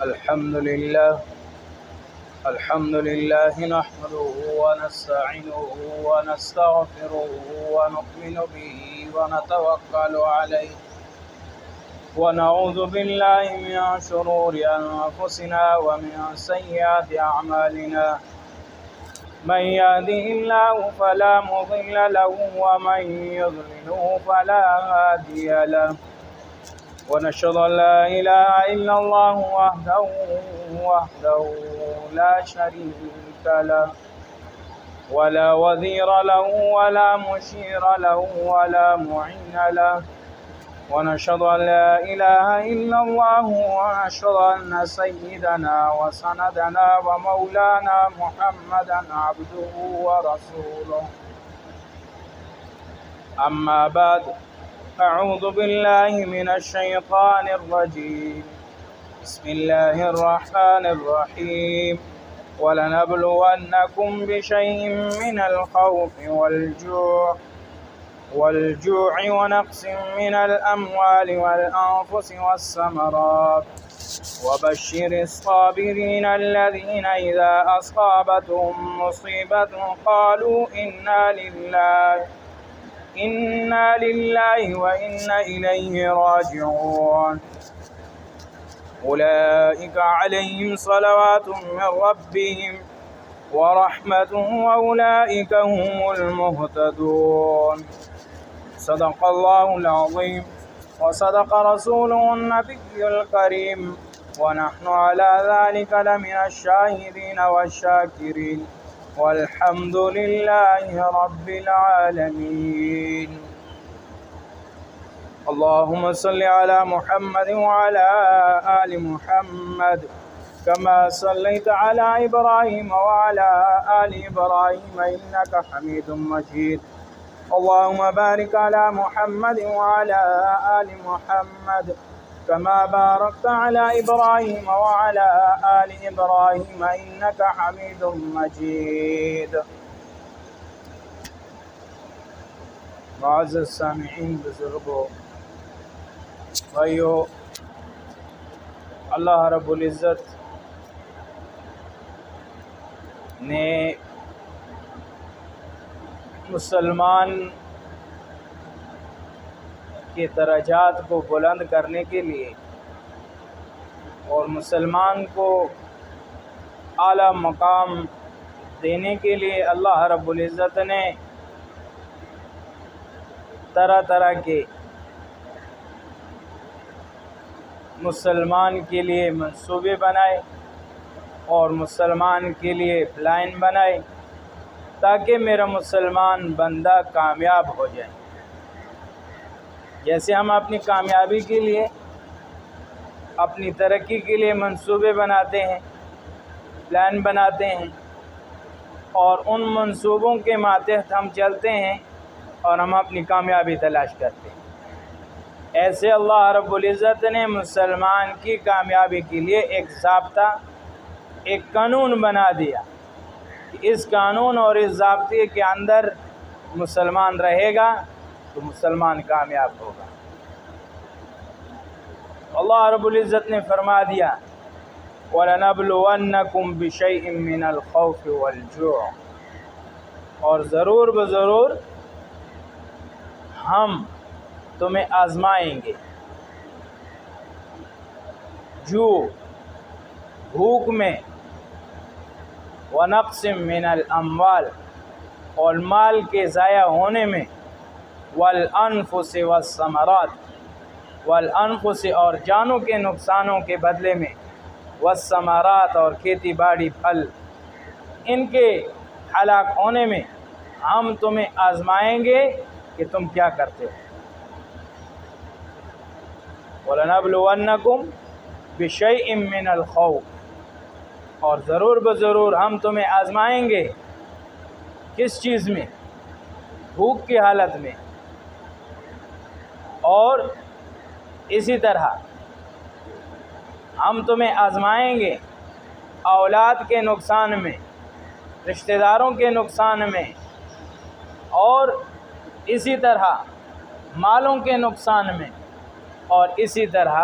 الحمد لله نحمده ونستعينه ونستغفره ونؤمن به ونتوكل عليه ونعوذ بالله من شرور أنفسنا ومن سيئات أعمالنا من يهده الله فلا مضل له ومن يضلله فلا هادي له ونشهد أن لا إله إلا الله وحده لا شريك له ولا وزير له ولا مشير له ولا معين له ونشهد أن لا إله إلا الله ونشهد أن سيدنا وسندنا ومولانا محمدا عبده ورسوله أما بعد أعوذ بالله من الشيطان الرجيم بسم الله الرحمن الرحيم ولنبلونكم بشيء من الخوف والجوع ونقص من الأموال والأنفس والثمرات وبشر الصابرين الذين إذا أصابتهم مصيبة قالوا إنا لله وإنا إليه راجعون أولئك عليهم صلوات من ربهم ورحمة وأولئك هم المهتدون صدق الله العظيم وصدق رسوله النبي الكريم ونحن على ذلك لمن الشاهدين والشاكرين والحمد لله رب العالمين اللهم صل على محمد وعلى آل محمد كما صليت على إبراهيم وعلى آل إبراهيم إنك حميد مجيد اللهم بارك على محمد وعلى آل محمد كما باركت على إبراهيم وعلى آل إبراهيم إنك حميد مجيد معزز سامعین بزرگوں بھائیو، اللہ رب العزت نے مسلمان کے درجات کو بلند کرنے کے لیے اور مسلمان کو اعلیٰ مقام دینے کے لیے اللہ رب العزت نے طرح طرح کے مسلمان کے لیے منصوبے بنائے اور مسلمان کے لیے پلان بنائے تاکہ میرا مسلمان بندہ کامیاب ہو جائے۔ جیسے ہم اپنی کامیابی کے لیے، اپنی ترقی کے لیے منصوبے بناتے ہیں، پلان بناتے ہیں اور ان منصوبوں کے ماتحت ہم چلتے ہیں اور ہم اپنی کامیابی تلاش کرتے ہیں، ایسے اللہ رب العزت نے مسلمان کی کامیابی کے لیے ایک ضابطہ، ایک قانون بنا دیا کہ اس قانون اور اس ضابطے کے اندر مسلمان رہے گا تو مسلمان کامیاب ہوگا۔ اللہ رب العزت نے فرما دیا وَلَنَبْلُوَنَّكُمْ بِشَيْءٍ مِّنَ الْخَوْفِ وَالْجُوعِ، اور ضرور بضرور ہم تمہیں آزمائیں گے، بھوک میں، وَنَقْصٍ مِّنَ الْأَمْوَالِ، اور مال کے ضائع ہونے میں، وَالْأَنفُسِ وَالثَّمَرَاتِ، والانفس اور جانوں کے نقصانوں کے بدلے میں، والثمرات اور کھیتی باڑی پھل، ان کے ہلاک ہونے میں ہم تمہیں آزمائیں گے کہ تم کیا کرتے ہو۔ وَلَنَبْلُوَنَّكُمْ بِشَيْءٍ مِّنَ الْخَوْفِ، اور ضرور بضرور ہم تمہیں آزمائیں گے کس چیز میں؟ بھوک کی حالت میں، اور اسی طرح ہم تمہیں آزمائیں گے اولاد کے نقصان میں، رشتہ داروں کے نقصان میں، اور اسی طرح مالوں کے نقصان میں، اور اسی طرح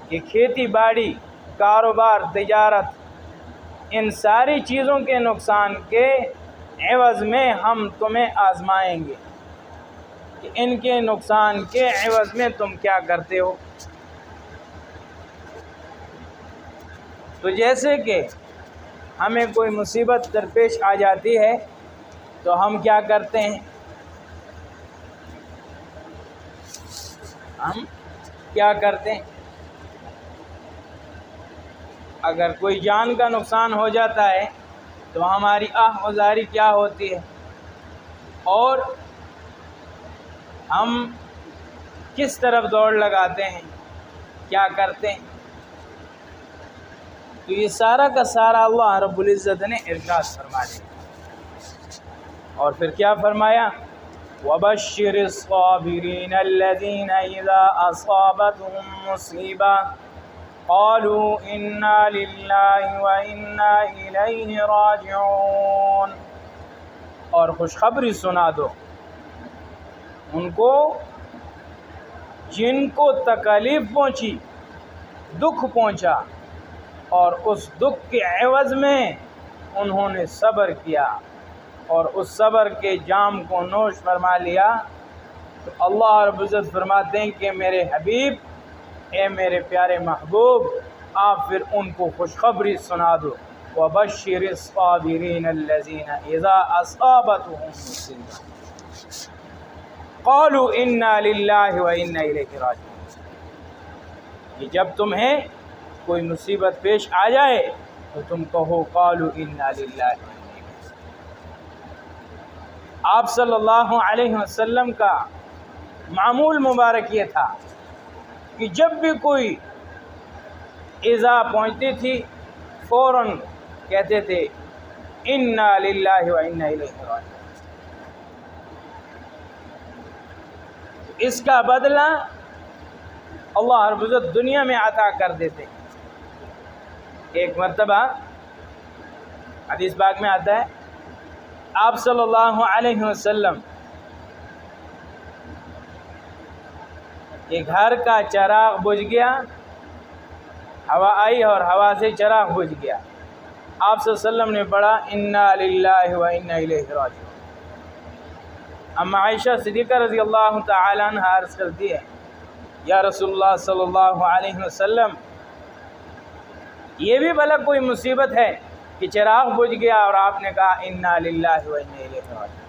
کہ کھیتی باڑی کاروبار، تجارت، ان ساری چیزوں کے نقصان کے عوض میں ہم تمہیں آزمائیں گے کہ ان کے نقصان کے عوض میں تم کیا کرتے ہو۔ تو جیسے کہ ہمیں کوئی مصیبت درپیش آ جاتی ہے تو ہم کیا کرتے ہیں؟ ہم کیا کرتے ہیں؟ اگر کوئی جان کا نقصان ہو جاتا ہے تو ہماری آہ گزاری کیا ہوتی ہے، اور ہم کس طرف دوڑ لگاتے ہیں، کیا کرتے ہیں؟ تو یہ سارا کا سارا اللہ رب العزت نے ارشاد فرما دیا، اور پھر کیا فرمایا؟ وَبَشِّرِ الصَّابِرِينَ الَّذِينَ إِذَا أَصَابَتْهُم مُّصِيبَةٌ قَالُوا إِنَّا لِلَّهِ وَإِنَّا إِلَيْهِ رَاجِعُونَ۔ اور خوشخبری سنا دو ان کو جن کو تکلیف پہنچی، دکھ پہنچا، اور اس دکھ کے عوض میں انہوں نے صبر کیا اور اس صبر کے جام کو نوش فرما لیا، تو اللہ رب العزت فرماتے ہیں کہ میرے حبیب، اے میرے پیارے محبوب، آپ پھر ان کو خوشخبری سنا دو۔ وَبَشِّرِ الصَّابِرِينَ الَّذِينَ إِذَا أَصَابَتْهُم مُّصِيبَةٌ قَالُوا إِنَّا لِلَّهِ وَإِنَّا إِلَيْهِ رَاجِعُونَ، کہ جب تمہیں کوئی مصیبت پیش آ جائے تو تم کہو قَالُوا إِنَّا لِلَّهِ وَإِنَّا إِلَيْهِ۔ آپ صلی اللہ علیہ وسلم کا معمول مبارک یہ تھا کہ جب بھی کوئی ایذا پہنچتی تھی فوراً کہتے تھے اِنَّا لِلَّهِ وَإِنَّا إِلَيْهِ رَاجِعُونَ۔ اس کا بدلہ اللہ رب العزت دنیا میں عطا کر دیتے۔ ایک مرتبہ حدیث پاک میں آتا ہے آپ صلی اللہ علیہ وسلم کہ گھر کا چراغ بجھ گیا، ہوا آئی اور ہوا سے چراغ بجھ گیا، آپ صلی اللہ علیہ وسلم نے پڑھا اِنَّا لِلَّهِ وَإِنَّا إِلَيْهِ رَاجِعُونَ۔ اما عائشہ صدیقہ رضی اللہ تعالی عنہ عرض کرتی ہے یا رسول اللہ صلی اللہ علیہ وسلم، یہ بھی بھلا کوئی مصیبت ہے کہ چراغ بجھ گیا اور آپ نے کہا اِنَّا لِلَّهِ وَإِنَّا إِلَيْهِ رَاجِعُونَ۔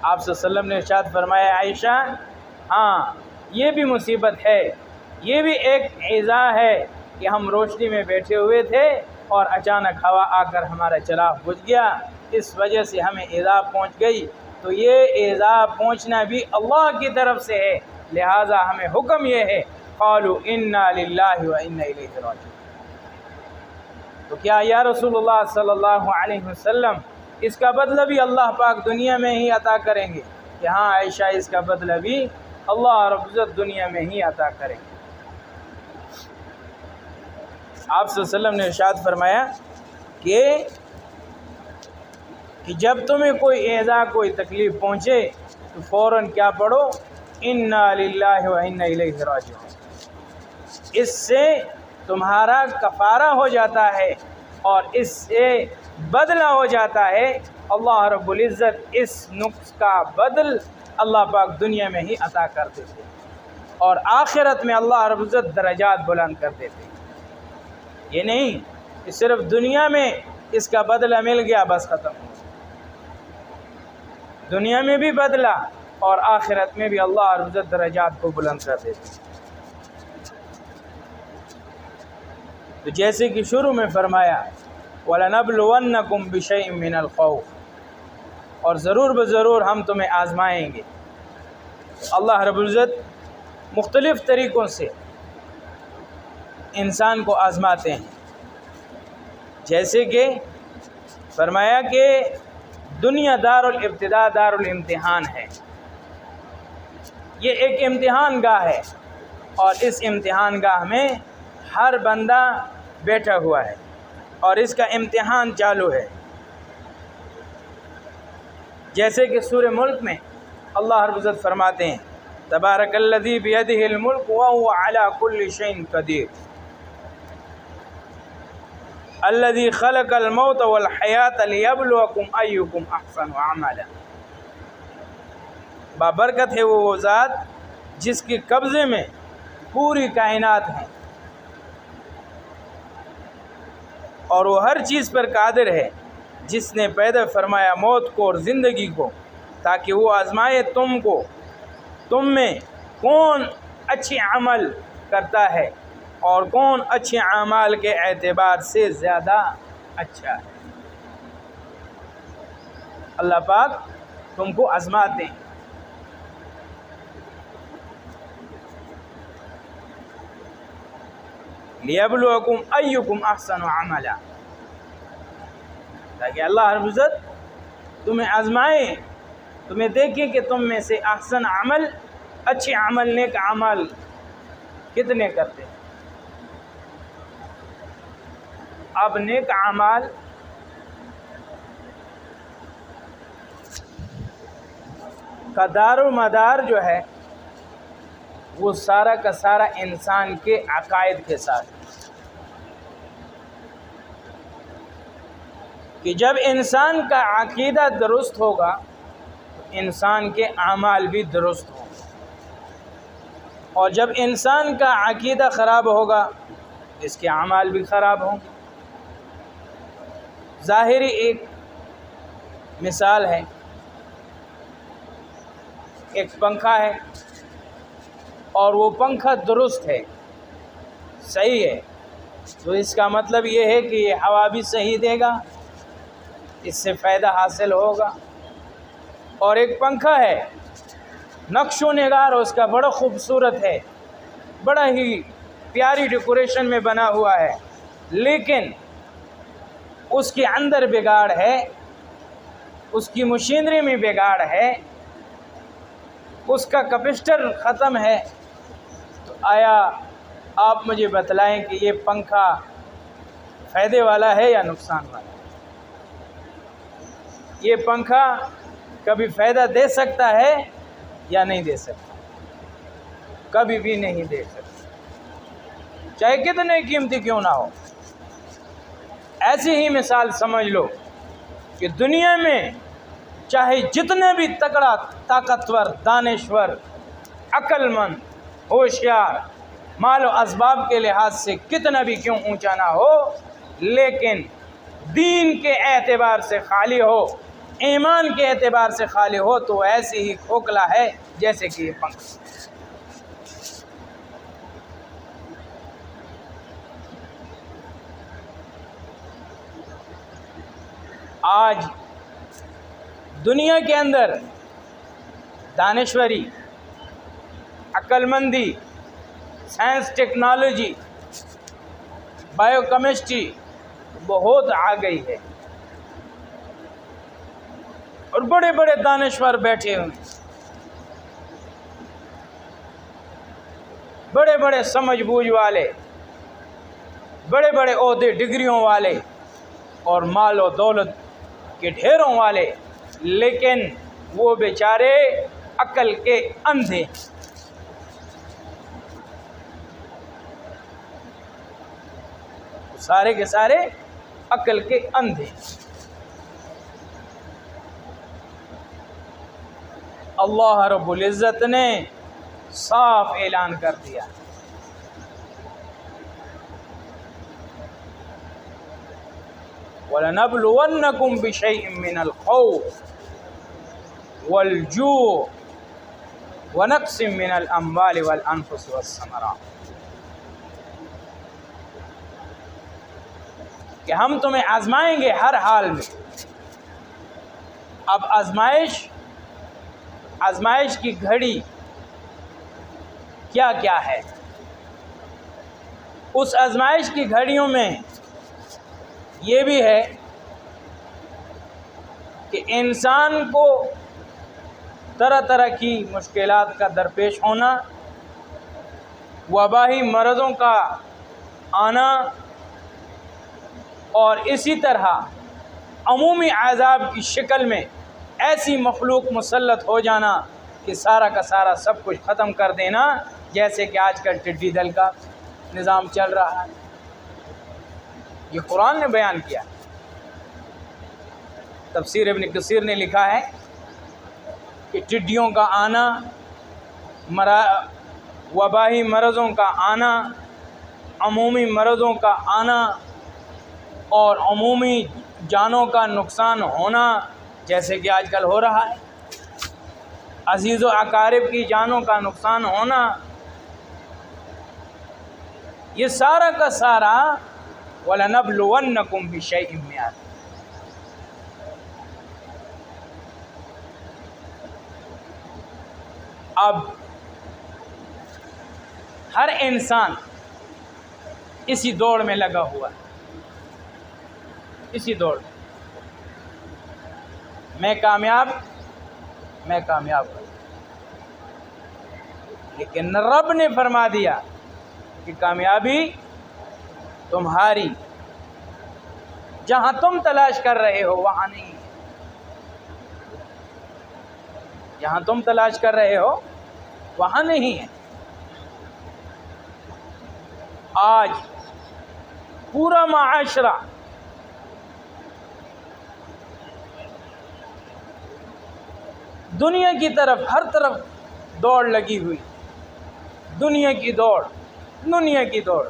آپ صلی اللہ علیہ وسلم نے ارشاد فرمایا عائشہ، ہاں یہ بھی مصیبت ہے، یہ بھی ایک ایذا ہے کہ ہم روشنی میں بیٹھے ہوئے تھے اور اچانک ہوا آ کر ہمارا چراغ بجھ گیا، اس وجہ سے ہمیں ایذا پہنچ گئی، تو یہ ایذا پہنچنا بھی اللہ کی طرف سے ہے، لہٰذا ہمیں حکم یہ ہے قالوا اِنَّا لِلَّهِ وَإِنَّا إِلَيْهِ رَاجِعُونَ۔ تو کیا یا رسول اللہ صلی اللہ علیہ وسلم اس کا بدلہ بھی اللہ پاک دنیا میں ہی عطا کریں گے؟ کہ ہاں عائشہ، اس کا بدلہ بھی اللہ رب العزت دنیا میں ہی عطا کریں گے۔ آپ صلی اللہ علیہ وسلم نے ارشاد فرمایا کہ جب تمہیں کوئی ایذا، کوئی تکلیف پہنچے تو فوراً کیا پڑھو اِنَّا لِلَّهِ وَإِنَّا إِلَيْهِ رَاجِعُونَ۔ اس سے تمہارا کفارہ ہو جاتا ہے اور اس سے بدلہ ہو جاتا ہے۔ اللہ رب العزت اس نقص کا بدل اللہ پاک دنیا میں ہی عطا کر دیتے اور آخرت میں اللہ رب العزت درجات بلند کر دیتے۔ یہ نہیں کہ صرف دنیا میں اس کا بدلہ مل گیا بس ختم ہو، دنیا میں بھی بدلہ اور آخرت میں بھی اللہ رب العزت درجات کو بلند کر دیتے۔ تو جیسے کہ شروع میں فرمایا وَلَنَبْلُوَنَّكُمْ بِشَيْءٍ مِّنَ الْخَوْفِ، اور ضرور بضرور ہم تمہیں آزمائیں گے۔ اللہ رب العزت مختلف طریقوں سے انسان کو آزماتے ہیں، جیسے کہ فرمایا کہ دنیا دار الابتداء، دار الامتحان ہے، یہ ایک امتحان گاہ ہے اور اس امتحان گاہ میں ہر بندہ بیٹھا ہوا ہے اور اس کا امتحان چالو ہے۔ جیسے کہ سورہ ملک میں اللہ رب العزت فرماتے ہیں تبارک الذی بیدہ الملک وہو علی کل شیء قدیر، الذی خلق الموت والحیات لیبلوکم ایکم احسن عملا، بابرکت ہے وہ ذات جس کے قبضے میں پوری کائنات ہے اور وہ ہر چیز پر قادر ہے، جس نے پیدا فرمایا موت کو اور زندگی کو تاکہ وہ آزمائے تم میں کون اچھے عمل کرتا ہے اور کون اچھے اعمال کے اعتبار سے زیادہ اچھا ہے۔ اللہ پاک تم کو آزماتے ہیں۔ لیبلوکم ایکم احسن عملا، تاکہ اللہ رب العزت تمہیں آزمائے، تمہیں دیکھیں کہ تم میں سے احسن عمل، اچھے عمل، نیک عمل کتنے کرتے ہیں۔ اب نیک اعمال کا دار و مدار جو ہے وہ سارا کا سارا انسان کے عقائد کے ساتھ، کہ جب انسان کا عقیدہ درست ہوگا تو انسان کے اعمال بھی درست ہوں گے، اور جب انسان کا عقیدہ خراب ہوگا اس کے اعمال بھی خراب ہوں گے۔ ظاہری ایک مثال ہے، ایک پنکھا ہے اور وہ پنکھا درست ہے، صحیح ہے، تو اس کا مطلب یہ ہے کہ یہ ہوا بھی صحیح دے گا، اس سے فائدہ حاصل ہوگا۔ اور ایک پنکھا ہے نقش و نگار اس کا بڑا خوبصورت ہے، بڑا ہی پیاری ڈیکوریشن میں بنا ہوا ہے، لیکن اس کے اندر بگاڑ ہے، اس کی مشینری میں بگاڑ ہے، اس کا کیپیسٹر ختم ہے، تو آیا آپ مجھے بتلائیں کہ یہ پنکھا فائدے والا ہے یا نقصان والا؟ یہ پنکھا کبھی فائدہ دے سکتا ہے یا نہیں دے سکتا؟ کبھی بھی نہیں دے سکتا، چاہے کتنے قیمتی کیوں نہ ہو۔ ایسی ہی مثال سمجھ لو کہ دنیا میں چاہے جتنے بھی تکڑا، طاقتور، دانشور، عقل مند، ہوشیار، مال و اسباب کے لحاظ سے کتنا بھی کیوں اونچا نہ ہو، لیکن دین کے اعتبار سے خالی ہو، ایمان کے اعتبار سے خالی ہو، تو ایسے ہی کھوکھلا ہے جیسے کہ یہ پنکھا۔ آج دنیا کے اندر دانشوری، عقل مندی، سائنس، ٹیکنالوجی، بایو کیمسٹری بہت آ گئی ہے، اور بڑے بڑے دانشور بیٹھے ہوئے ہیں، بڑے بڑے سمجھ بوجھ والے، بڑے بڑے عہدے، ڈگریوں والے اور مال و دولت کے ڈھیروں والے، لیکن وہ بیچارے عقل کے اندھے، سارے کے سارے عقل کے اندھے۔ اللہ رب العزت نے صاف اعلان کر دیا، وَلَنَبْلُوَنَّكُمْ بِشَيْءٍ مِّنَ الْخَوْفِ وَالْجُوعِ وَنَقْصٍ مِّنَ الْأَمْوَالِ وَالْأَنفُسِ وَالثَّمَرَاتِ، کہ ہم تمہیں آزمائیں گے ہر حال میں۔ اب آزمائش کی گھڑی کیا کیا ہے؟ اس آزمائش کی گھڑیوں میں یہ بھی ہے کہ انسان کو طرح طرح کی مشکلات کا درپیش ہونا، وبائی مرضوں کا آنا، اور اسی طرح عمومی عذاب کی شکل میں ایسی مخلوق مسلط ہو جانا کہ سارا کا سارا سب کچھ ختم کر دینا، جیسے کہ آج کل ٹڈی دل کا نظام چل رہا ہے۔ یہ قرآن نے بیان کیا۔ تفسیر ابن کثیر نے لکھا ہے کہ ٹڈیوں کا آنا، وبائی مرضوں کا آنا، عمومی مرضوں کا آنا اور عمومی جانوں کا نقصان ہونا، جیسے کہ آج کل ہو رہا ہے، عزیز و اقارب کی جانوں کا نقصان ہونا، یہ سارا کا سارا وَلَنَبْلُوَنَّكُمْ بِشَيْءٍ مِّنَ الْخَوْفِ۔ اب ہر انسان اسی دوڑ میں لگا ہوا ہے، اسی دوڑ میں کامیاب ہوں، لیکن رب نے فرما دیا کہ کامیابی تمہاری جہاں تم تلاش کر رہے ہو وہاں نہیں ہے، جہاں تم تلاش کر رہے ہو وہاں نہیں ہے۔ آج پورا معاشرہ دنیا کی طرف، ہر طرف دوڑ لگی ہوئی، دنیا کی دوڑ،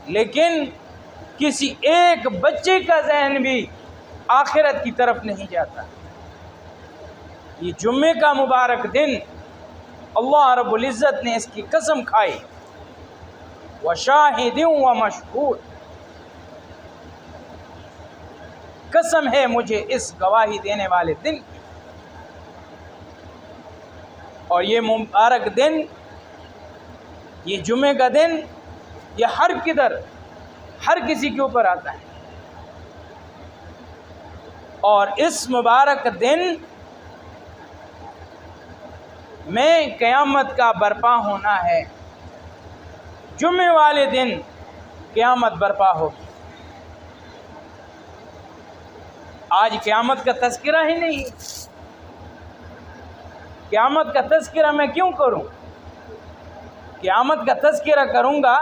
لیکن کسی ایک بچے کا ذہن بھی آخرت کی طرف نہیں جاتا۔ یہ جمعے کا مبارک دن اللہ رب العزت نے اس کی قسم کھائی، وَشَاهِدٍ وَمَشْهُودٍ، قسم ہے مجھے اس گواہی دینے والے دن کی۔ اور یہ مبارک دن، یہ جمعے کا دن، یہ ہر کسی کے اوپر آتا ہے، اور اس مبارک دن میں قیامت کا برپا ہونا ہے۔ جمعے والے دن قیامت برپا ہوگی۔ آج قیامت کا تذکرہ ہی نہیں، قیامت کا تذکرہ میں کیوں کروں؟ قیامت کا تذکرہ کروں گا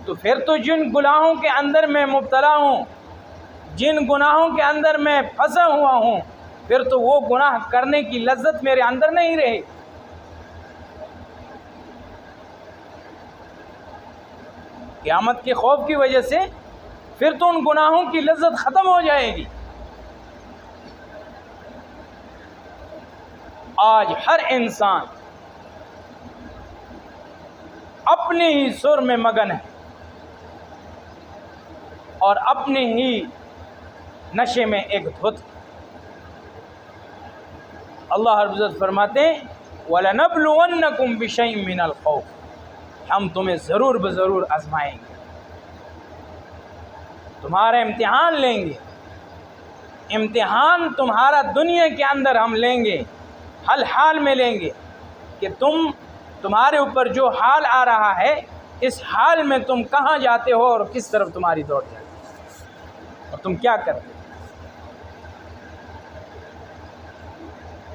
تو پھر تو جن گناہوں کے اندر میں مبتلا ہوں، جن گناہوں کے اندر میں پھنسا ہوا ہوں، پھر تو وہ گناہ کرنے کی لذت میرے اندر نہیں رہے۔ قیامت کے خوف کی وجہ سے پھر تو ان گناہوں کی لذت ختم ہو جائے گی۔ آج ہر انسان اپنے ہی سر میں مگن ہے اور اپنے ہی نشے میں ایک دھت۔ اللہ رب العزت فرماتے ہیں وَلَنَبْلُوَنَّكُمْ بِشَيْءٍ مِّنَ الْخَوْفِ، ہم تمہیں ضرور بضرور آزمائیں گے، تمہارا امتحان لیں گے، امتحان تمہارا دنیا کے اندر ہم لیں گے، حال میں لیں گے کہ تمہارے اوپر جو حال آ رہا ہے، اس حال میں تم کہاں جاتے ہو اور کس طرف تمہاری دوڑ جاتی ہے اور تم کیا کرتے ہو۔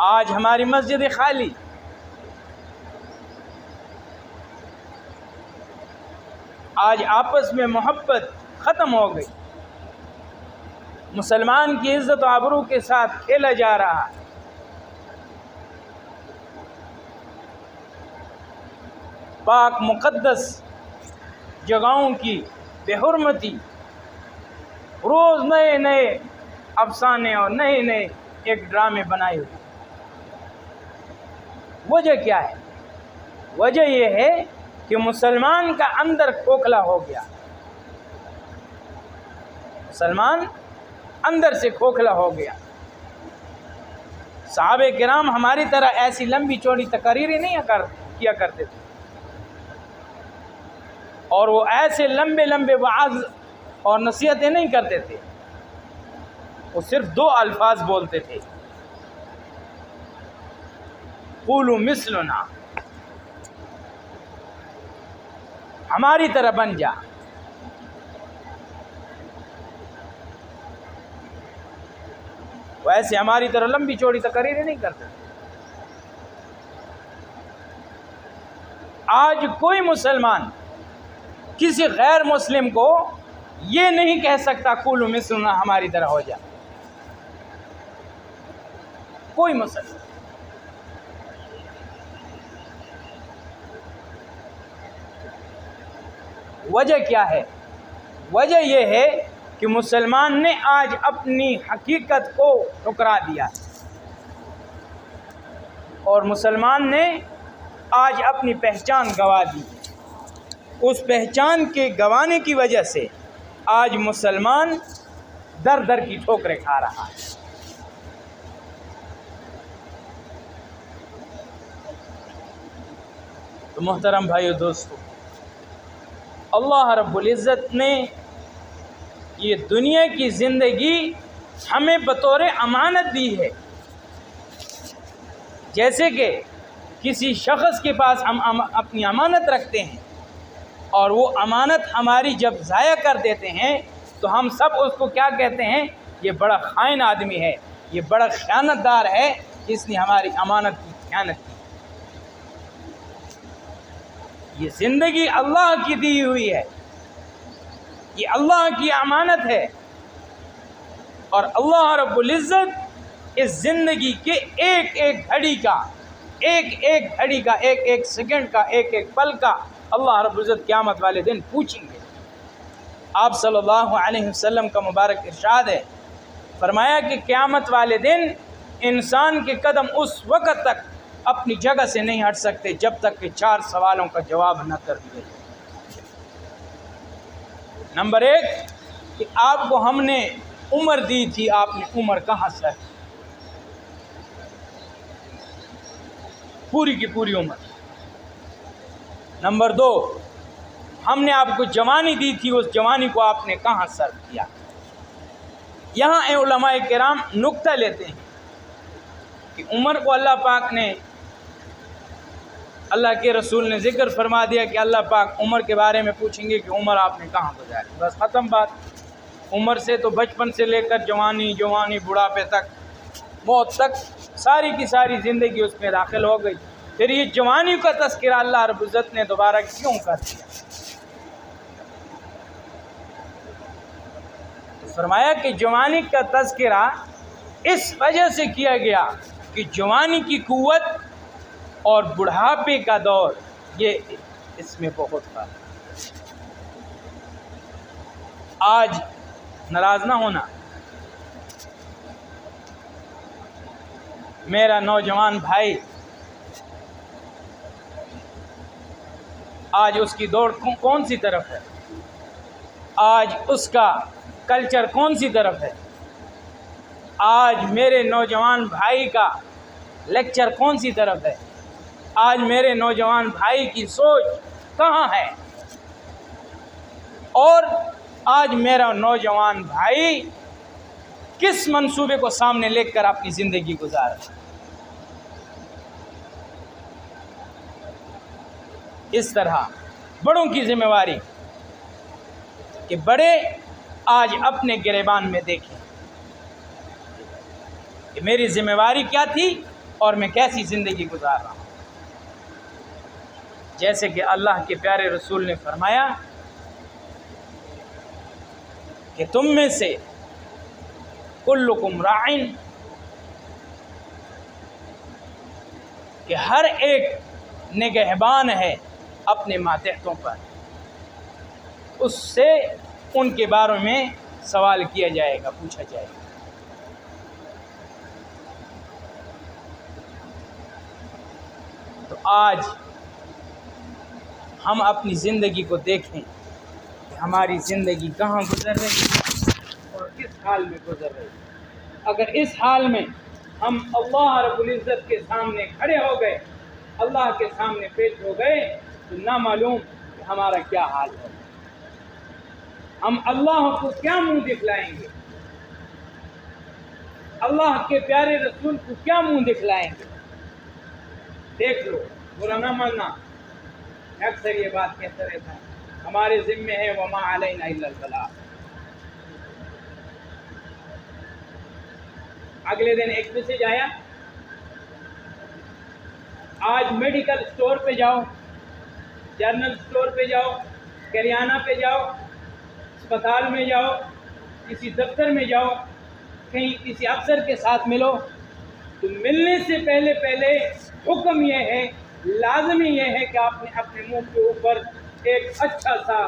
آج ہماری مسجد خالی، آج آپس میں محبت ختم ہو گئی، مسلمان کی عزت و آبرو کے ساتھ کھیلا جا رہا ہے۔ پاک مقدس جگہوں کی بے حرمتی، روز نئے نئے افسانے اور نئے نئے ایک ڈرامے بنائے ہوئے۔ وجہ کیا ہے؟ وجہ یہ ہے کہ مسلمان کا اندر کھوکھلا ہو گیا، مسلمان اندر سے کھوکھلا ہو گیا۔ صحابہ کرام ہماری طرح ایسی لمبی چوڑی تقریریں نہیں کیا کرتے تھے، اور وہ ایسے لمبے وعظ اور نصیحتیں نہیں کرتے تھے، وہ صرف 2 الفاظ بولتے تھے، قولوا مثلنا، ہماری طرح بن جا۔ ویسے ہماری طرح لمبی چوڑی تقریریں نہیں کرتے تھے۔ آج کوئی مسلمان کسی غیر مسلم کو یہ نہیں کہہ سکتا کولو مثلنا ہماری طرح ہو جائے، کوئی مسئلہ نہیں۔ وجہ کیا ہے؟ وجہ یہ ہے کہ مسلمان نے آج اپنی حقیقت کو ٹھکرا دیا، اور مسلمان نے آج اپنی پہچان گنوا دی۔ اس پہچان کے گنوانے کی وجہ سے آج مسلمان در در کی ٹھوکریں کھا رہا ہے۔ تو محترم بھائیو دوستو، اللہ رب العزت نے یہ دنیا کی زندگی ہمیں بطور امانت دی ہے۔ جیسے کہ کسی شخص کے پاس ہم اپنی امانت رکھتے ہیں اور وہ امانت ہماری جب ضائع کر دیتے ہیں تو ہم سب اس کو کیا کہتے ہیں؟ یہ بڑا خائن آدمی ہے، یہ بڑا خیانت دار ہے، اس نے ہماری امانت کی خیانت کی۔ یہ زندگی اللہ کی دی ہوئی ہے، یہ اللہ کی امانت ہے، اور اللہ رب العزت اس زندگی کے ایک ایک گھڑی کا، ایک ایک گھڑی کا، ایک ایک سیکنڈ کا، ایک ایک پل کا اللہ رب العزت قیامت والے دن پوچھیں گے۔ آپ صلی اللہ علیہ وسلم کا مبارک ارشاد ہے، فرمایا کہ قیامت والے دن انسان کے قدم اس وقت تک اپنی جگہ سے نہیں ہٹ سکتے جب تک کہ 4 سوالوں کا جواب نہ کر دیا جائے۔ نمبر 1 کہ آپ کو ہم نے عمر دی تھی، آپ نے عمر کہاں سے؟ پوری کی پوری عمر۔ نمبر 2 ہم نے آپ کو جوانی دی تھی، اس جوانی کو آپ نے کہاں صرف کیا؟ یہاں علماء کرام نقطہ لیتے ہیں کہ عمر کو اللہ پاک نے، اللہ کے رسول نے ذکر فرما دیا کہ اللہ پاک عمر کے بارے میں پوچھیں گے کہ عمر آپ نے کہاں گزاری، بس ختم بات۔ عمر سے تو بچپن سے لے کر جوانی، بڑھاپے تک، موت تک، ساری کی ساری زندگی اس میں داخل ہو گئی۔ پھر یہ جوانی کا تذکرہ اللہ رب العزت نے دوبارہ کیوں کر دیا؟ تو فرمایا کہ جوانی کا تذکرہ اس وجہ سے کیا گیا کہ جوانی کی قوت اور بڑھاپے کا دور، یہ اس میں بہت فرق ہے۔ آج ناراض نہ ہونا، میرا نوجوان بھائی آج اس کی دوڑ کون سی طرف ہے؟ آج اس کا کلچر کون سی طرف ہے؟ آج میرے نوجوان بھائی کا لیکچر کون سی طرف ہے؟ آج میرے نوجوان بھائی کی سوچ کہاں ہے؟ اور آج میرا نوجوان بھائی کس منصوبے کو سامنے لے کر اپنی زندگی گزار رہا ہے؟ اس طرح بڑوں کی ذمہ داری کہ بڑے آج اپنے گریبان میں دیکھیں کہ میری ذمہ داری کیا تھی اور میں کیسی زندگی گزار رہا ہوں۔ جیسے کہ اللہ کے پیارے رسول نے فرمایا کہ تم میں سے کلکم راعٍ، کہ ہر ایک نگہبان ہے اپنے ماتحتوں پر، اس سے ان کے بارے میں سوال کیا جائے گا، پوچھا جائے گا۔ تو آج ہم اپنی زندگی کو دیکھیں کہ ہماری زندگی کہاں گزر رہی ہے اور کس حال میں گزر رہی ہے۔ اگر اس حال میں ہم اللہ رب العزت کے سامنے کھڑے ہو گئے، اللہ کے سامنے پیش ہو گئے، تو نہ معلوم کہ ہمارا کیا حال ہے۔ ہم اللہ کو کیا منہ دکھلائیں گے؟ اللہ کے پیارے رسول کو کیا منہ دکھلائیں گے؟ دیکھ لو، برا نہ ماننا، میں اکثر یہ بات کہتا رہتا ہوں، ہمارے ذمے ہے وما علینا الا البلاغ۔ اگلے دن ایک میسج آیا، آج میڈیکل سٹور پہ جاؤ، جنرل سٹور پہ جاؤ، کریانہ پہ جاؤ، اسپتال میں جاؤ، کسی دفتر میں جاؤ، کہیں کسی افسر کے ساتھ ملو، تو ملنے سے پہلے حکم یہ ہے، لازمی یہ ہے کہ آپ نے اپنے منہ کے اوپر ایک اچھا سا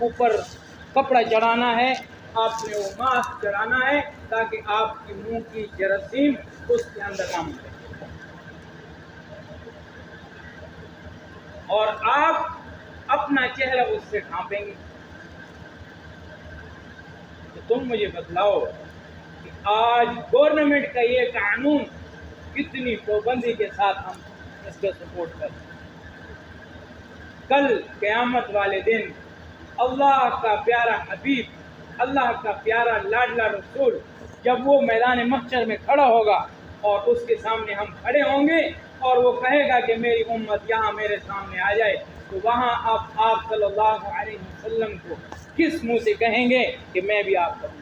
اوپر کپڑا چڑھانا ہے، آپ نے وہ ماسک چڑھانا ہے تاکہ آپ کی منہ کی جراثیم اس کے اندر نہ ملے، اور آپ اپنا چہرہ اس سے ڈھانپیں گے۔ تو تم مجھے بتلاؤ کہ آج گورنمنٹ کا یہ قانون کتنی پابندی کے ساتھ ہم اس کا سپورٹ کریں۔ کل قیامت والے دن اللہ کا پیارا حبیب، اللہ کا پیارا لاڈلا رسول جب وہ میدان محشر میں کھڑا ہوگا اور اس کے سامنے ہم کھڑے ہوں گے اور وہ کہے گا کہ میری امت یہاں میرے سامنے آ جائے، تو وہاں آپ صلی اللہ علیہ وسلم کو کس منہ سے کہیں گے کہ میں بھی آپ کروں؟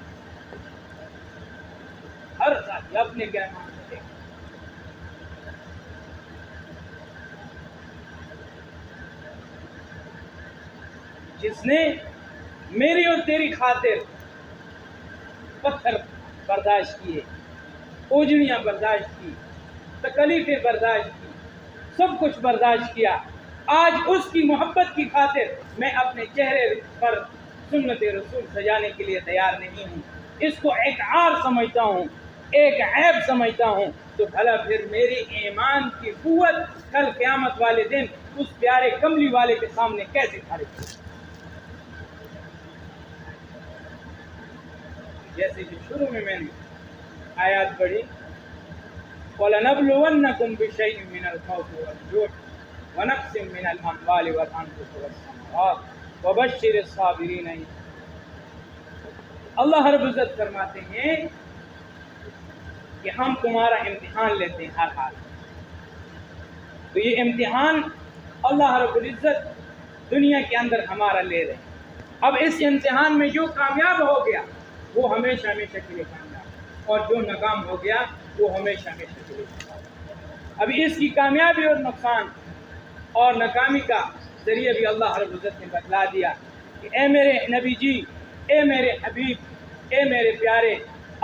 ہر ساتھی اپنے گہمان سے دیکھیں۔ جس نے میری اور تیری خاطر پتھر برداشت کیے، اوجڑیاں برداشت کی، تکلیفیں برداشت کی، سب کچھ برداشت کیا، آج اس کی محبت کی خاطر میں اپنے چہرے پر سنت رسول سجانے کے لیے تیار نہیں ہوں، اس کو ایک عار سمجھتا ہوں، ایک عیب سمجھتا ہوں، تو بھلا پھر میری ایمان کی قوت کل قیامت والے دن اس پیارے کملی والے کے سامنے کیسے کھڑی؟ جیسے جو شروع میں نے آیات پڑھی، وَلَنَبْلُوَنَّكُمْ بِشَيْءٍ مِّنَ الْخَوْفِ وَالْجُوعِ وَنَقْصٍ مِّنَ الْأَمْوَالِ وَالْأَنفُسِ وَالثَّمَرَاتِ وَبَشِّرِ الصَّابِرِينَ۔ اللہ رب العزت فرماتے ہیں کہ ہم تمہارا امتحان لیتے ہیں ہر حال۔ تو یہ امتحان اللہ رب العزت دنیا کے اندر ہمارا لے رہے ہیں۔ اب اس امتحان میں جو کامیاب ہو گیا وہ ہمیشہ ہمیشہ کے لیے کامیاب، اور جو ناکام ہو گیا وہ ہمیشہ ہمیشہ کے لیے ناکام۔ ابھی اس کی کامیابی اور نقصان اور ناکامی کا ذریعہ بھی اللہ رب العزت نے بتلا دیا کہ اے میرے نبی جی، اے میرے حبیب، اے میرے پیارے،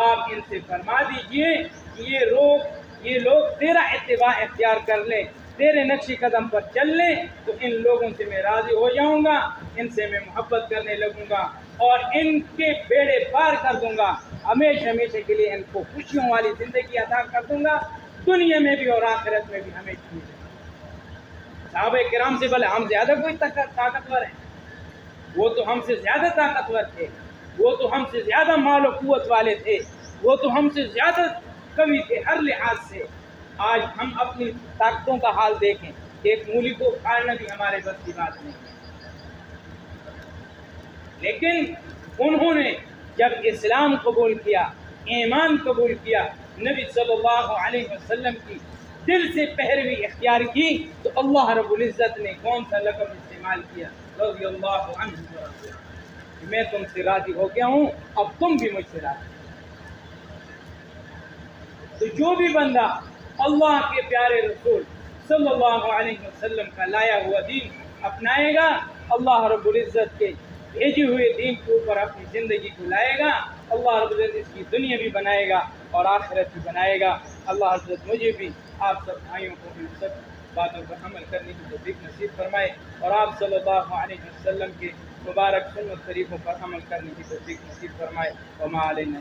آپ ان سے فرما دیجئے کہ یہ لوگ تیرا اتباع اختیار کر لیں، تیرے نقش قدم پر چل لیں، تو ان لوگوں سے میں راضی ہو جاؤں گا، ان سے میں محبت کرنے لگوں گا اور ان کے بیڑے پار کر دوں گا، ہمیشہ ہمیشہ کے لیے ان کو خوشیوں والی زندگی عطا کر دوں گا، دنیا میں بھی اور آخرت میں بھی ہمیشہ۔ صحابہ کرام سے بھلے ہم زیادہ کوئی طاقتور ہیں، وہ تو ہم سے زیادہ طاقتور تھے، وہ تو ہم سے زیادہ مال و قوت والے تھے، وہ تو ہم سے زیادہ قوی تھے ہر لحاظ سے۔ آج ہم اپنی طاقتوں کا حال دیکھیں، ایک مولی کو کھانا بھی ہمارے بس کی بات نہیں ہے، لیکن انہوں نے جب اسلام قبول کیا، ایمان قبول کیا، نبی صلی اللہ علیہ وسلم کی دل سے پیروی اختیار کی، تو اللہ رب العزت نے کون سا لقب استعمال کیا؟ رضی اللہ عنہ ورضوا عنہ، میں تم سے راضی ہو گیا ہوں، اب تم بھی مجھ سے راضی۔ تو جو بھی بندہ اللہ کے پیارے رسول صلی اللہ علیہ وسلم کا لایا ہوا دین اپنائے گا، اللہ رب العزت کے بھیجے ہوئے دین کے اوپر اپنی زندگی کو لائے گا، اللہ رب العزت اس کی دنیا بھی بنائے گا اور آخرت بھی بنائے گا۔ اللہ رب العزت مجھے بھی آپ سب بھائیوں کو ان سب باتوں پر عمل کرنے کی توفیق نصیب فرمائے، اور آپ صلی اللہ علیہ وسلم کے مبارک سنت طریقوں پر عمل کرنے کی توفیق نصیب فرمائے۔ وما علینا